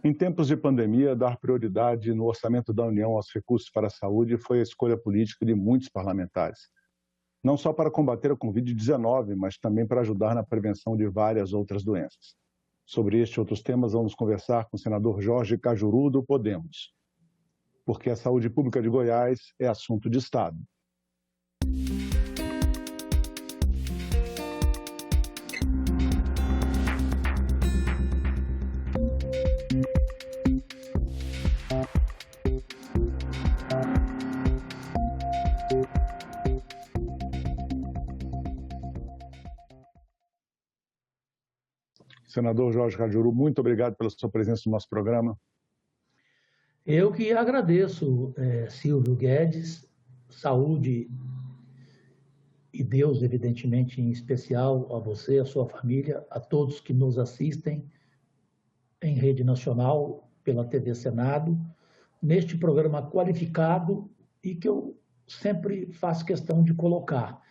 Em tempos de pandemia, dar prioridade no orçamento da União aos recursos para a saúde foi a escolha política de muitos parlamentares. Não só para combater a Covid-19, mas também para ajudar na prevenção de várias outras doenças. Sobre este e outros temas, vamos conversar com o senador Jorge Cajuru, do Podemos. Porque a saúde pública de Goiás é assunto de Estado. Senador Jorge Cajuru, muito obrigado pela sua presença no nosso programa. Eu que agradeço, Silvio Guedes, saúde e Deus, evidentemente, em especial a você, a sua família, a todos que nos assistem em rede nacional, pela TV Senado, neste programa qualificado e que eu sempre faço questão de colocar.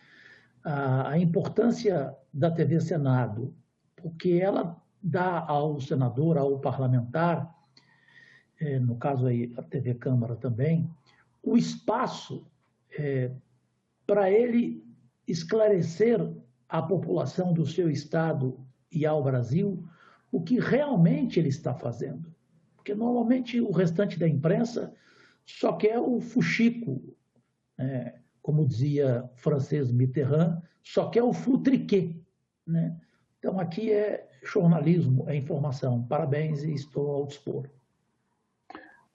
A importância da TV Senado, porque ela dá ao senador, ao parlamentar, no caso aí a TV Câmara também, o espaço para ele esclarecer à população do seu estado e ao Brasil o que realmente ele está fazendo. Porque normalmente o restante da imprensa só quer o fuxico, como dizia Frances Mitterrand, só quer o futriquê, né? Então, aqui é jornalismo, é informação. Parabéns e estou ao dispor.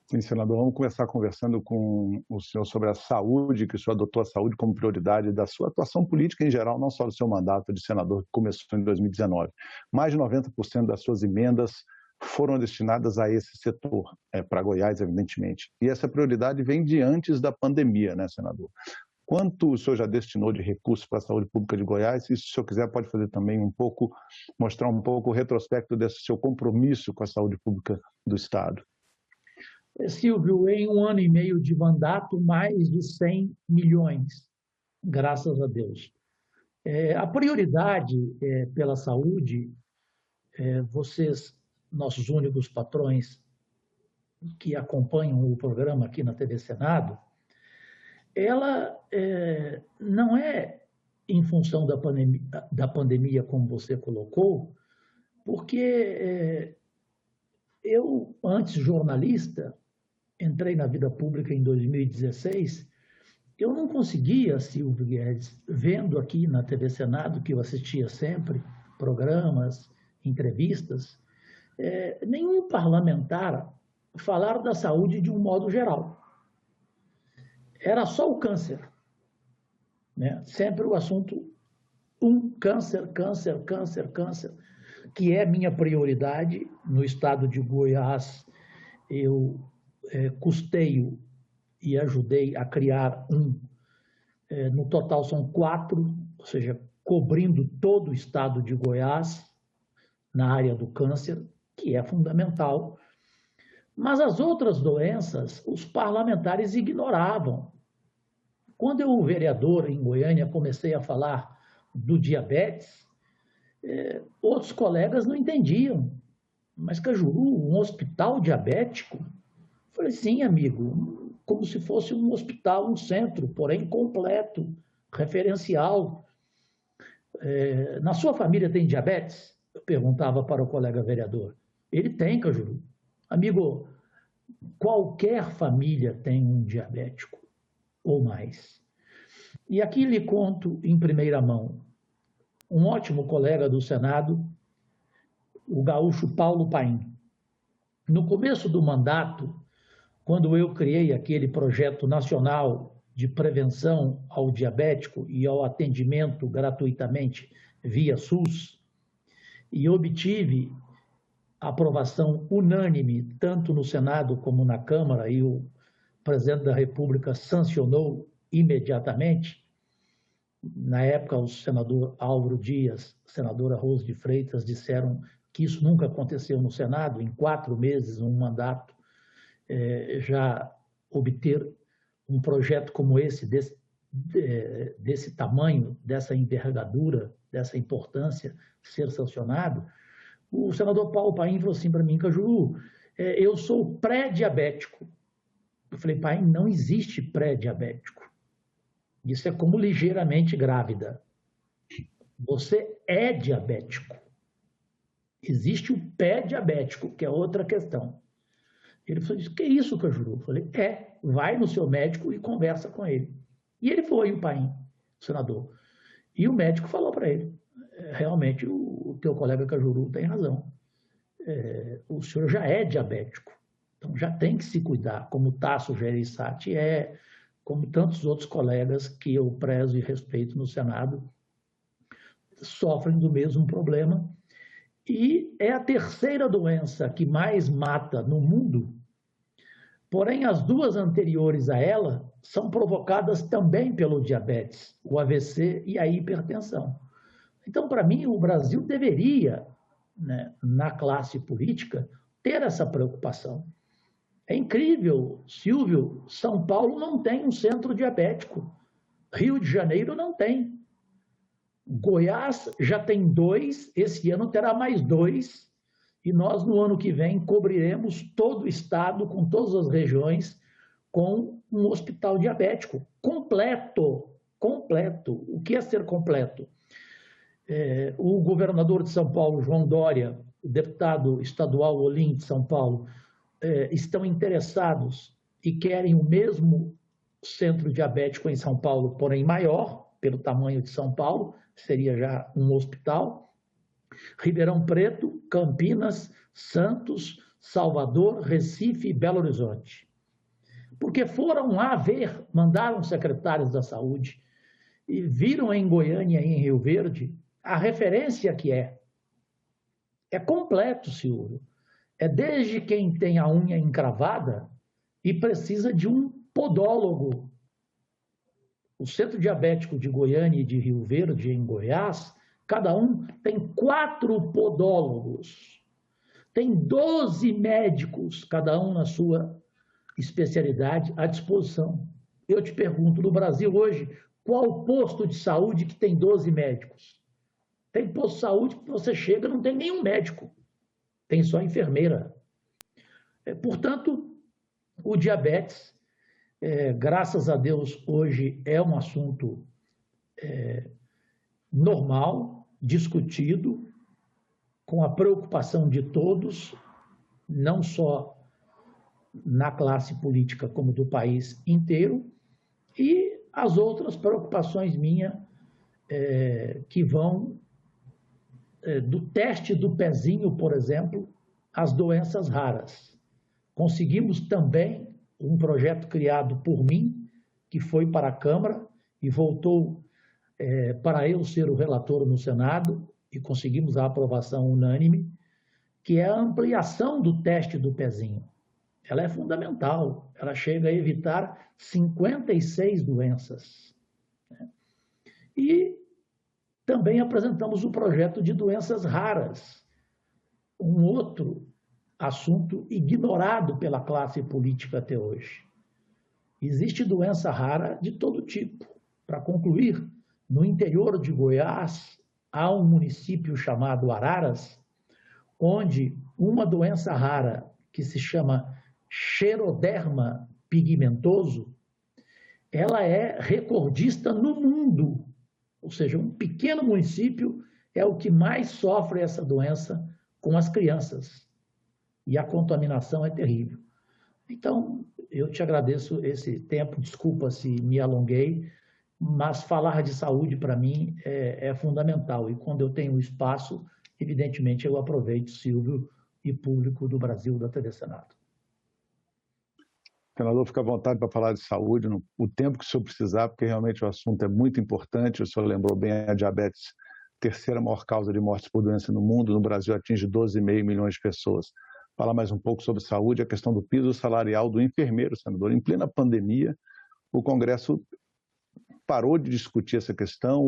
Sim, senador, vamos começar conversando com o senhor sobre a saúde, que o senhor adotou a saúde como prioridade da sua atuação política em geral, não só do seu mandato de senador, que começou em 2019. Mais de 90% das suas emendas foram destinadas a esse setor, para Goiás, evidentemente. E essa prioridade vem de antes da pandemia, né, senador? Quanto o senhor já destinou de recursos para a saúde pública de Goiás? E se o senhor quiser, pode fazer também mostrar um pouco o retrospecto desse seu compromisso com a saúde pública do Estado. Silvio, em 1 ano e meio de mandato, mais de 100 milhões, graças a Deus. A prioridade pela saúde, vocês, nossos únicos patrões que acompanham o programa aqui na TV Senado, ela não é em função da pandemia, como você colocou, porque eu, antes jornalista, entrei na vida pública em 2016, eu não conseguia, Silvio Guedes, vendo aqui na TV Senado, que eu assistia sempre, programas, entrevistas, nenhum parlamentar falar da saúde de um modo geral. Era só o câncer, né? Sempre o assunto câncer, câncer, câncer, câncer, que é minha prioridade. No estado de Goiás, eu custeio e ajudei a criar no total são 4, ou seja, cobrindo todo o estado de Goiás na área do câncer, que é fundamental. Mas as outras doenças, os parlamentares ignoravam. Quando eu, vereador em Goiânia, comecei a falar do diabetes, outros colegas não entendiam. Mas Cajuru, um hospital diabético? Eu falei, sim, amigo, como se fosse um hospital, um centro, porém completo, referencial. Na sua família tem diabetes? Eu perguntava para o colega vereador. Ele tem, Cajuru. Amigo, qualquer família tem um diabético, ou mais. E aqui lhe conto em primeira mão. Um ótimo colega do Senado, o gaúcho Paulo Paim. No começo do mandato, quando eu criei aquele projeto nacional de prevenção ao diabético e ao atendimento gratuitamente via SUS, e obtive aprovação unânime, tanto no Senado como na Câmara, e o presidente da República sancionou imediatamente. Na época, o senador Álvaro Dias, senadora Rose de Freitas, disseram que isso nunca aconteceu no Senado, em 4 meses, um mandato, já obter um projeto como esse, desse tamanho, dessa envergadura, dessa importância, ser sancionado. O senador Paulo Paim falou assim para mim, Cajuru, eu sou pré-diabético. Eu falei, pai, não existe pré-diabético. Isso é como ligeiramente grávida. Você é diabético. Existe o pé-diabético, que é outra questão. Ele falou, que é isso, Cajuru? Eu falei, vai no seu médico e conversa com ele. E ele foi, o pai, o senador. E o médico falou para ele, realmente, o teu colega Cajuru tem razão. O senhor já é diabético, então já tem que se cuidar, como o Tasso Gereissati como tantos outros colegas que eu prezo e respeito no Senado, sofrem do mesmo problema. E é a terceira doença que mais mata no mundo, porém as duas anteriores a ela são provocadas também pelo diabetes, o AVC e a hipertensão. Então, para mim, o Brasil deveria, né, na classe política, ter essa preocupação. É incrível, Silvio, São Paulo não tem um centro diabético, Rio de Janeiro não tem. Goiás já tem 2, esse ano terá mais 2, e nós, no ano que vem, cobriremos todo o estado, com todas as regiões, com um hospital diabético completo. Completo. O que é ser completo? O governador de São Paulo, João Dória, o deputado estadual Olim de São Paulo, estão interessados e querem o mesmo centro diabético em São Paulo, porém maior, pelo tamanho de São Paulo, seria já um hospital. Ribeirão Preto, Campinas, Santos, Salvador, Recife e Belo Horizonte. Porque foram lá ver, mandaram secretários da saúde e viram em Goiânia e em Rio Verde a referência que é. É completo, Silvio. É desde quem tem a unha encravada e precisa de um podólogo. O Centro Diabético de Goiânia e de Rio Verde, em Goiás, cada um tem 4 podólogos. Tem 12 médicos, cada um na sua especialidade, à disposição. Eu te pergunto, no Brasil hoje, qual posto de saúde que tem 12 médicos? Tem posto de saúde que você chega, não tem nenhum médico. Tem só enfermeira. Portanto, o diabetes, graças a Deus, hoje é um assunto normal, discutido, com a preocupação de todos, não só na classe política como do país inteiro, e as outras preocupações minhas que vão do teste do pezinho, por exemplo, às doenças raras. Conseguimos também um projeto criado por mim, que foi para a Câmara e voltou para eu ser o relator no Senado, e conseguimos a aprovação unânime, que é a ampliação do teste do pezinho. Ela é fundamental, ela chega a evitar 56 doenças. E também apresentamos o projeto de doenças raras, um outro assunto ignorado pela classe política até hoje. Existe doença rara de todo tipo. Para concluir, no interior de Goiás, há um município chamado Araras, onde uma doença rara que se chama Xeroderma pigmentoso, ela é recordista no mundo. Ou seja, um pequeno município é o que mais sofre essa doença com as crianças. E a contaminação é terrível. Então, eu te agradeço esse tempo, desculpa se me alonguei, mas falar de saúde para mim é fundamental. E quando eu tenho espaço, evidentemente eu aproveito, Silvio, e público do Brasil, da TV Senado. Senador, fica à vontade para falar de saúde, o tempo que o senhor precisar, porque realmente o assunto é muito importante. O senhor lembrou bem, a diabetes, terceira maior causa de mortes por doença no mundo. No Brasil atinge 12,5 milhões de pessoas. Falar mais um pouco sobre saúde, a questão do piso salarial do enfermeiro, senador. Em plena pandemia, o Congresso parou de discutir essa questão,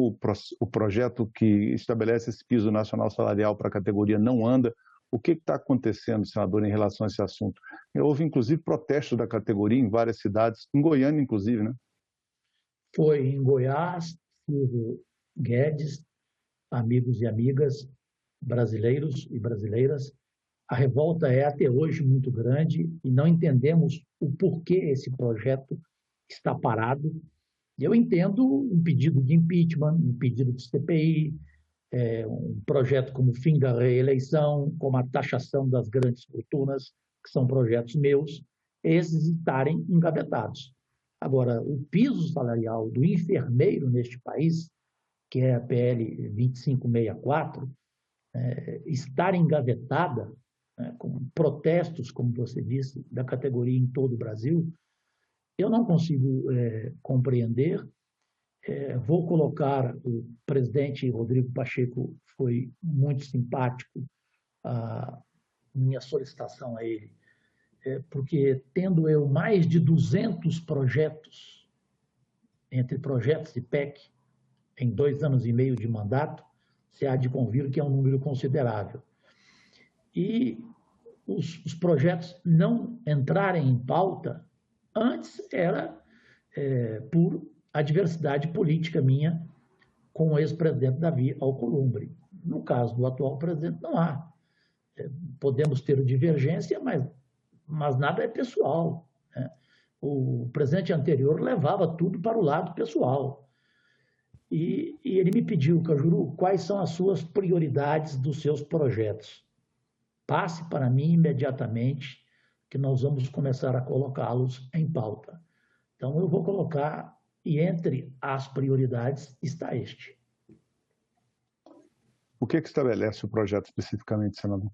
o projeto que estabelece esse piso nacional salarial para a categoria não anda. O que está acontecendo, senador, em relação a esse assunto? Houve, inclusive, protestos da categoria em várias cidades, em Goiânia, inclusive, né? Foi em Goiás, Silvio Guedes, amigos e amigas brasileiros e brasileiras, A revolta é até hoje muito grande e não entendemos o porquê esse projeto está parado. Eu entendo um pedido de impeachment, um pedido de CPI, um projeto como o fim da reeleição, como a taxação das grandes fortunas, que são projetos meus, esses estarem engavetados. Agora, o piso salarial do enfermeiro neste país, que é a PL 2564, estar engavetada, com protestos, como você disse, da categoria em todo o Brasil, eu não consigo compreender. Vou colocar o presidente Rodrigo Pacheco, foi muito simpático a minha solicitação a ele, porque tendo eu mais de 200 projetos, entre projetos e PEC, em 2 anos e meio de mandato, se há de convir que é um número considerável. E os projetos não entrarem em pauta, antes era por adversidade política minha com o ex-presidente Davi Alcolumbre. No caso do atual presidente, não há. Podemos ter divergência, mas nada é pessoal, né? O presidente anterior levava tudo para o lado pessoal. E ele me pediu, Cajuru, quais são as suas prioridades dos seus projetos. Passe para mim imediatamente, que nós vamos começar a colocá-los em pauta. Então, eu vou colocar, e entre as prioridades está este. O que estabelece o projeto especificamente, senador?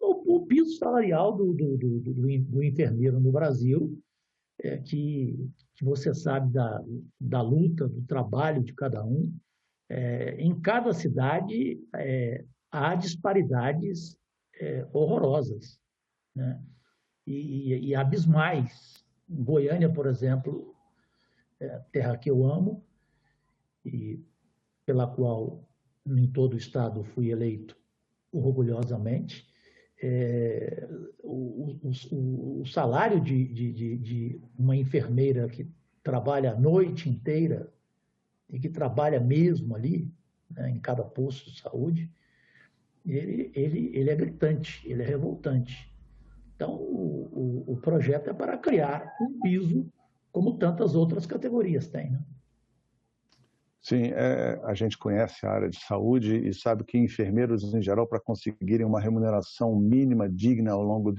O piso salarial do enfermeiro no Brasil, que você sabe da luta, do trabalho de cada um. Em cada cidade há disparidades horrorosas, né? E abismais. Goiânia, por exemplo, terra que eu amo e pela qual em todo o estado fui eleito orgulhosamente, o salário de uma enfermeira que trabalha a noite inteira e que trabalha mesmo ali, né, em cada posto de saúde, ele é gritante, ele é revoltante. Então, o projeto é para criar um piso como tantas outras categorias têm, né? Sim, a gente conhece a área de saúde e sabe que enfermeiros, em geral, para conseguirem uma remuneração mínima digna ao longo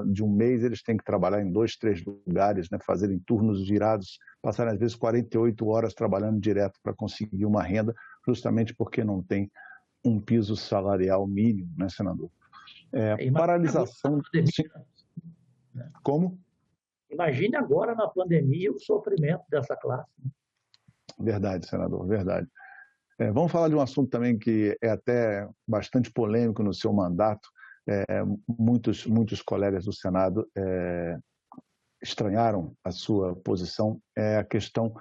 de um mês, eles têm que trabalhar em 2, 3 lugares, né, fazerem turnos girados, passarem às vezes 48 horas trabalhando direto para conseguir uma renda, justamente porque não tem um piso salarial mínimo, né, senador? Paralisação... Né? Como? Imagine agora na pandemia o sofrimento dessa classe. Verdade, senador, verdade. Vamos falar de um assunto também que é até bastante polêmico no seu mandato. Muitos colegas do Senado estranharam a sua posição. É a questão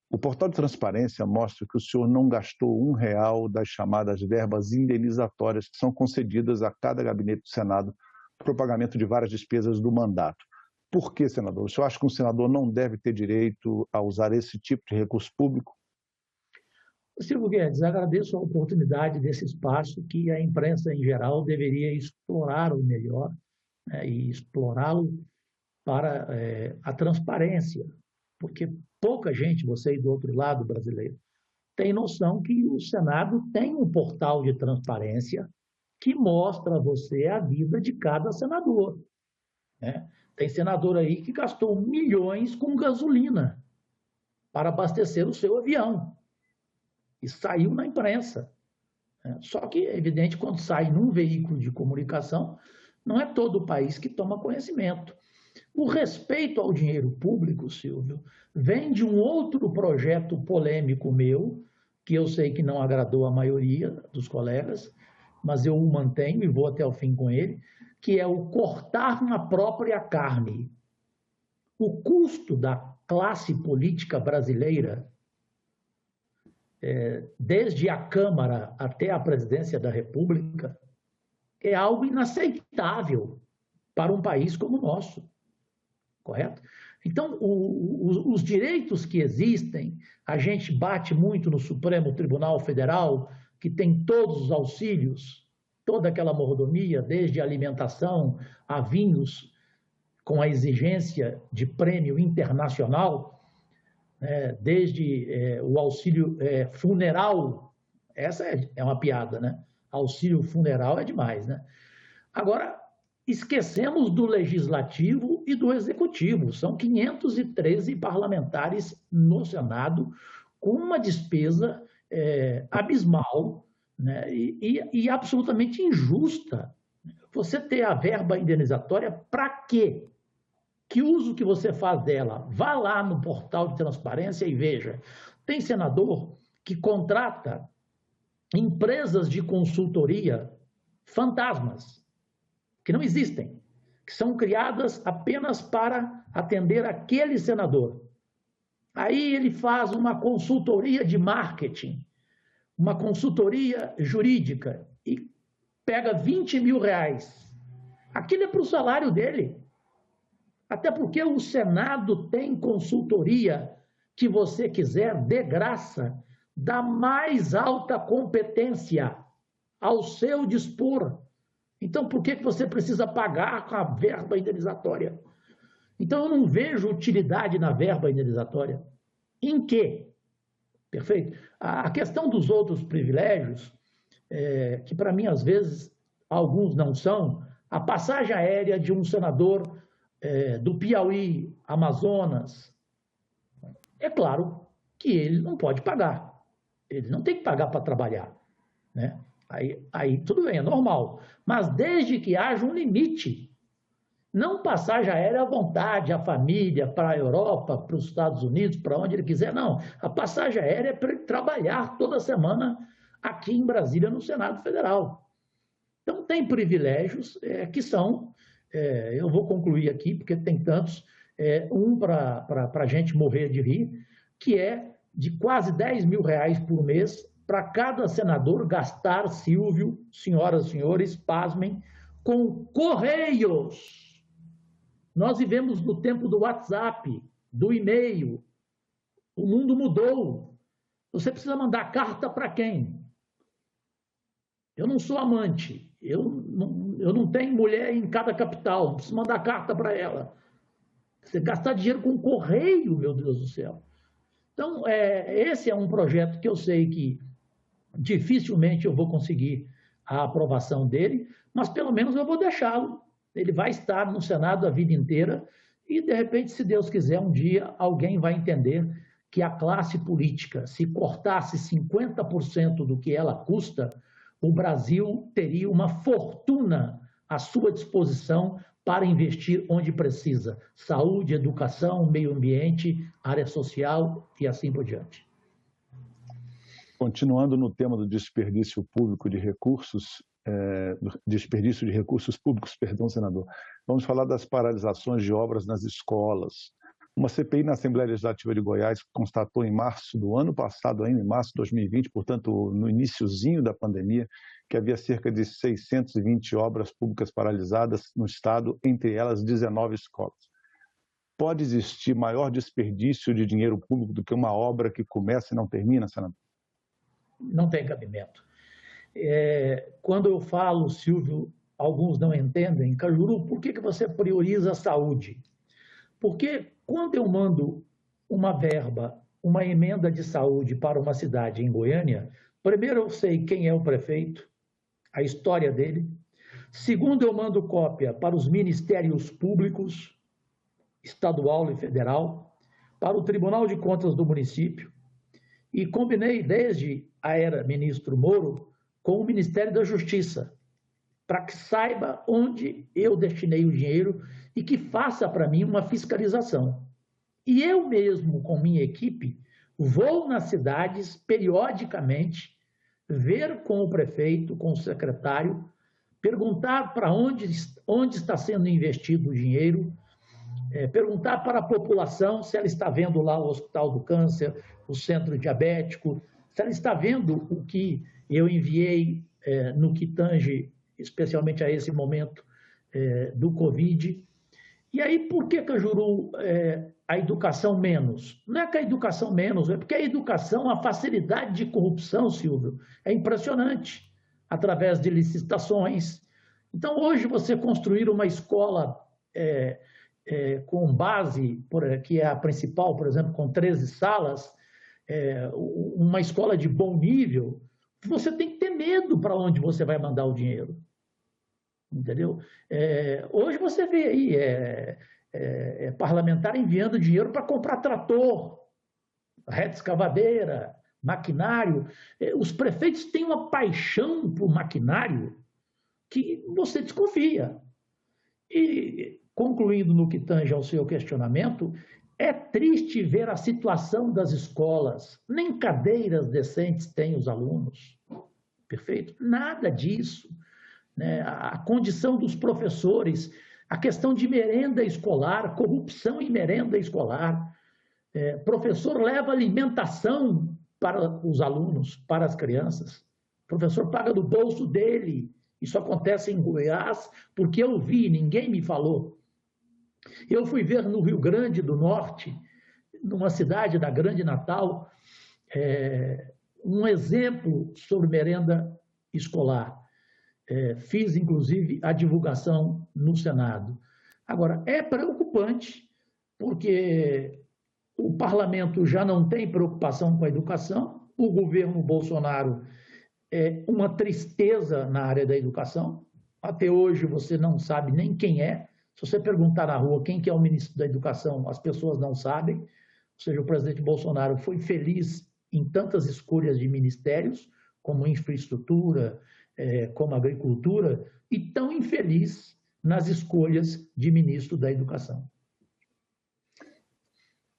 o portal de transparência mostra que o senhor não gastou R$1 das chamadas verbas indenizatórias que são concedidas a cada gabinete do Senado para o pagamento de várias despesas do mandato. Por que, senador? O senhor acha que um senador não deve ter direito a usar esse tipo de recurso público? Silvio Guedes, agradeço a oportunidade desse espaço que a imprensa em geral deveria explorar o melhor, né, e explorá-lo para a transparência, porque pouca gente, você aí do outro lado brasileiro, tem noção que o Senado tem um portal de transparência que mostra a você a vida de cada senador, né? Tem senador aí que gastou milhões com gasolina para abastecer o seu avião e saiu na imprensa. Só que é evidente, quando sai num veículo de comunicação, não é todo o país que toma conhecimento. O respeito ao dinheiro público, Silvio, vem de um outro projeto polêmico meu, que eu sei que não agradou a maioria dos colegas, mas eu o mantenho e vou até o fim com ele, que é o cortar na própria carne. O custo da classe política brasileira, desde a Câmara até a presidência da República, é algo inaceitável para um país como o nosso. Correto? Então, os direitos que existem, a gente bate muito no Supremo Tribunal Federal, que tem todos os auxílios, toda aquela mordomia, desde alimentação a vinhos, com a exigência de prêmio internacional, desde o auxílio funeral, essa é uma piada, né? Auxílio funeral é demais, né? Agora, esquecemos do legislativo e do executivo. São 513 parlamentares no Senado, com uma despesa abismal, né? e absolutamente injusta. Você ter a verba indenizatória para quê? Que uso que você faz dela? Vá lá no portal de transparência e veja. Tem senador que contrata empresas de consultoria fantasmas, que não existem, que são criadas apenas para atender aquele senador. Aí ele faz uma consultoria de marketing, uma consultoria jurídica e pega 20 mil reais. Aquilo é para o salário dele. Até porque o Senado tem consultoria que você quiser, de graça, da mais alta competência, ao seu dispor. Então, por que você precisa pagar com a verba indenizatória? Então, eu não vejo utilidade na verba indenizatória. Em quê? Perfeito? A questão dos outros privilégios, que para mim, às vezes, alguns não são, a passagem aérea de um senador do Piauí, Amazonas, é claro que ele não pode pagar. Ele não tem que pagar para trabalhar, né? Aí tudo bem, é normal. Mas desde que haja um limite, não passagem aérea à vontade, a família, para a Europa, para os Estados Unidos, para onde ele quiser, não. A passagem aérea é para ele trabalhar toda semana aqui em Brasília, no Senado Federal. Então, tem privilégios que são, eu vou concluir aqui, porque tem tantos, para a gente morrer de rir, que é de quase 10 mil reais por mês para cada senador gastar, Silvio, senhoras e senhores, pasmem, com correios. Nós vivemos no tempo do WhatsApp, do e-mail. O mundo mudou. Você precisa mandar carta para quem? Eu não sou amante. Eu não tenho mulher em cada capital. Não preciso mandar carta para ela. Você gastar dinheiro com correio, meu Deus do céu. Então, esse é um projeto que eu sei que dificilmente eu vou conseguir a aprovação dele, mas pelo menos eu vou deixá-lo. Ele vai estar no Senado a vida inteira e, de repente, se Deus quiser, um dia alguém vai entender que a classe política, se cortasse 50% do que ela custa, o Brasil teria uma fortuna à sua disposição para investir onde precisa. Saúde, educação, meio ambiente, área social e assim por diante. Continuando no tema do desperdício público de recursos, desperdício de recursos públicos, perdão, senador, vamos falar das paralisações de obras nas escolas. Uma CPI na Assembleia Legislativa de Goiás constatou em março do ano passado, ainda em março de 2020, portanto, no iniciozinho da pandemia, que havia cerca de 620 obras públicas paralisadas no estado, entre elas 19 escolas. Pode existir maior desperdício de dinheiro público do que uma obra que começa e não termina, senador? Não tem cabimento. Quando eu falo, Silvio, alguns não entendem, Cajuru, por que você prioriza a saúde? Porque quando eu mando uma verba, uma emenda de saúde para uma cidade em Goiânia, primeiro eu sei quem é o prefeito, a história dele. Segundo, eu mando cópia para os ministérios públicos, estadual e federal, para o Tribunal de Contas do município, e combinei desde a era ministro Moro com o Ministério da Justiça, para que saiba onde eu destinei o dinheiro e que faça para mim uma fiscalização. E eu mesmo, com minha equipe, vou nas cidades periodicamente, ver com o prefeito, com o secretário, perguntar para onde está sendo investido o dinheiro, perguntar para a população se ela está vendo lá o Hospital do Câncer, o Centro Diabético, se ela está vendo o que eu enviei no que tange, especialmente a esse momento do Covid. E aí, por que, Cajuru, a educação menos? Não é que a educação menos, é porque a educação, a facilidade de corrupção, Silvio, é impressionante. através de licitações. Então, hoje, você construir uma escola com base, que é a principal, por exemplo, com 13 salas, uma escola de bom nível, você tem que ter medo para onde você vai mandar o dinheiro. Entendeu? Hoje você vê aí parlamentar enviando dinheiro para comprar trator, reta escavadeira, maquinário. Os prefeitos têm uma paixão por maquinário que você desconfia. E, concluindo no que tange ao seu questionamento, é triste ver a situação das escolas. Nem cadeiras decentes têm os alunos. Perfeito? Nada disso. Né? A condição dos professores, a questão de merenda escolar, corrupção em merenda escolar. Professor leva alimentação para os alunos, para as crianças. O professor paga do bolso dele. Isso acontece em Goiás, porque eu vi, ninguém me falou. Eu fui ver no Rio Grande do Norte, numa cidade da Grande Natal, um exemplo sobre merenda escolar. Fiz, inclusive, a divulgação no Senado. Agora, é preocupante, porque o parlamento já não tem preocupação com a educação, o governo Bolsonaro é uma tristeza na área da educação. Até hoje você não sabe nem quem é. Se você perguntar na rua quem que é o ministro da Educação, as pessoas não sabem. Ou seja, o presidente Bolsonaro foi feliz em tantas escolhas de ministérios, como infraestrutura, como agricultura, e tão infeliz nas escolhas de ministro da Educação.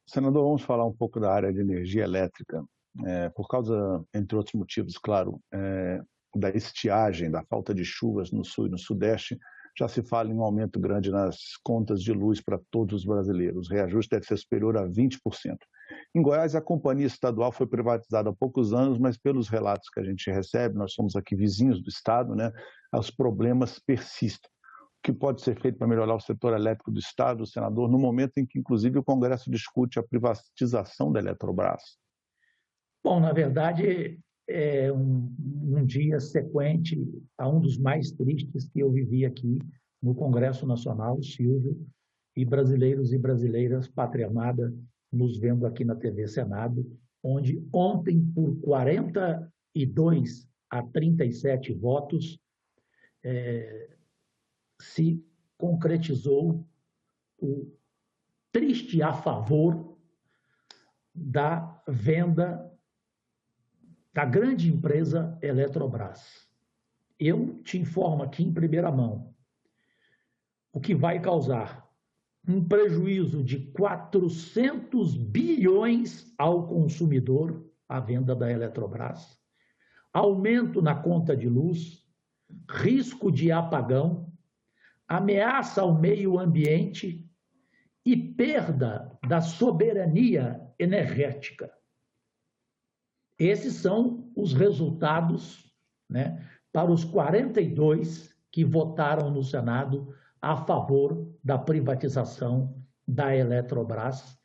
Senador, vamos falar um pouco da área de energia elétrica. Por causa, entre outros motivos, claro, da estiagem, da falta de chuvas no sul e no sudeste, já se fala em um aumento grande nas contas de luz para todos os brasileiros. O reajuste deve ser superior a 20%. Em Goiás, a companhia estadual foi privatizada há poucos anos, mas pelos relatos que a gente recebe, nós somos aqui vizinhos do estado, né, os problemas persistem. O que pode ser feito para melhorar o setor elétrico do estado, senador, no momento em que, inclusive, o Congresso discute a privatização da Eletrobras? Bom, na verdade, é um dia sequente a um dos mais tristes que eu vivi aqui no Congresso Nacional, Silvio, e brasileiros e brasileiras, pátria amada, nos vendo aqui na TV Senado, onde ontem, por 42-37 votos, se concretizou o triste a favor da venda da grande empresa Eletrobras. Eu te informo aqui em primeira mão o que vai causar um prejuízo de 400 bilhões ao consumidor, a venda da Eletrobras, aumento na conta de luz, risco de apagão, ameaça ao meio ambiente e perda da soberania energética. Esses são os resultados, né, para os 42 que votaram no Senado a favor da privatização da Eletrobras.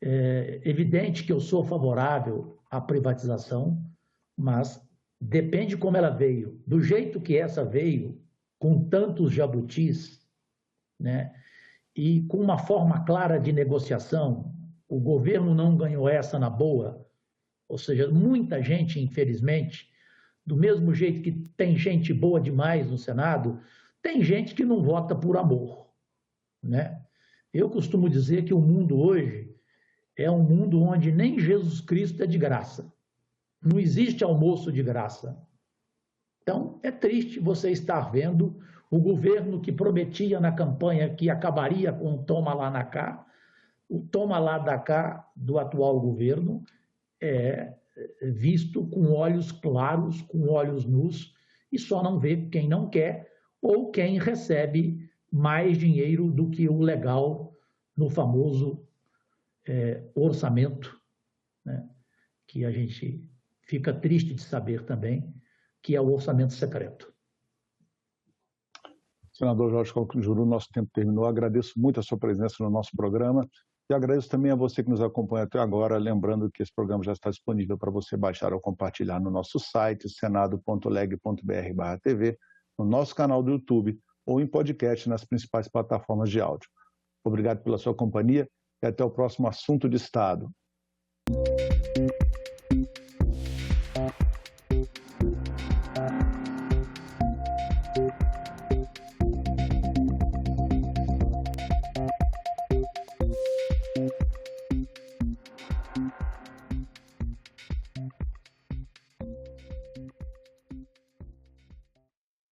É evidente que eu sou favorável à privatização, mas depende como ela veio. Do jeito que essa veio, com tantos jabutis, né, e com uma forma clara de negociação, o governo não ganhou essa na boa. Ou seja, muita gente, infelizmente, do mesmo jeito que tem gente boa demais no Senado, tem gente que não vota por amor, né? Eu costumo dizer que o mundo hoje é um mundo onde nem Jesus Cristo é de graça. Não existe almoço de graça. Então, é triste você estar vendo o governo que prometia na campanha que acabaria com o toma lá da cá, o toma lá da cá do atual governo, é visto com olhos claros, com olhos nus, e só não vê quem não quer ou quem recebe mais dinheiro do que o legal no famoso orçamento, né? Que a gente fica triste de saber também, que é o orçamento secreto. Senador Jorge Colcunjuru, nosso tempo terminou. Agradeço muito a sua presença no nosso programa E agradeço também a você que nos acompanha até agora, lembrando que esse programa já está disponível para você baixar ou compartilhar no nosso site, senado.leg.br/tv, no nosso canal do YouTube ou em podcast nas principais plataformas de áudio. Obrigado pela sua companhia e até o próximo Assunto de Estado.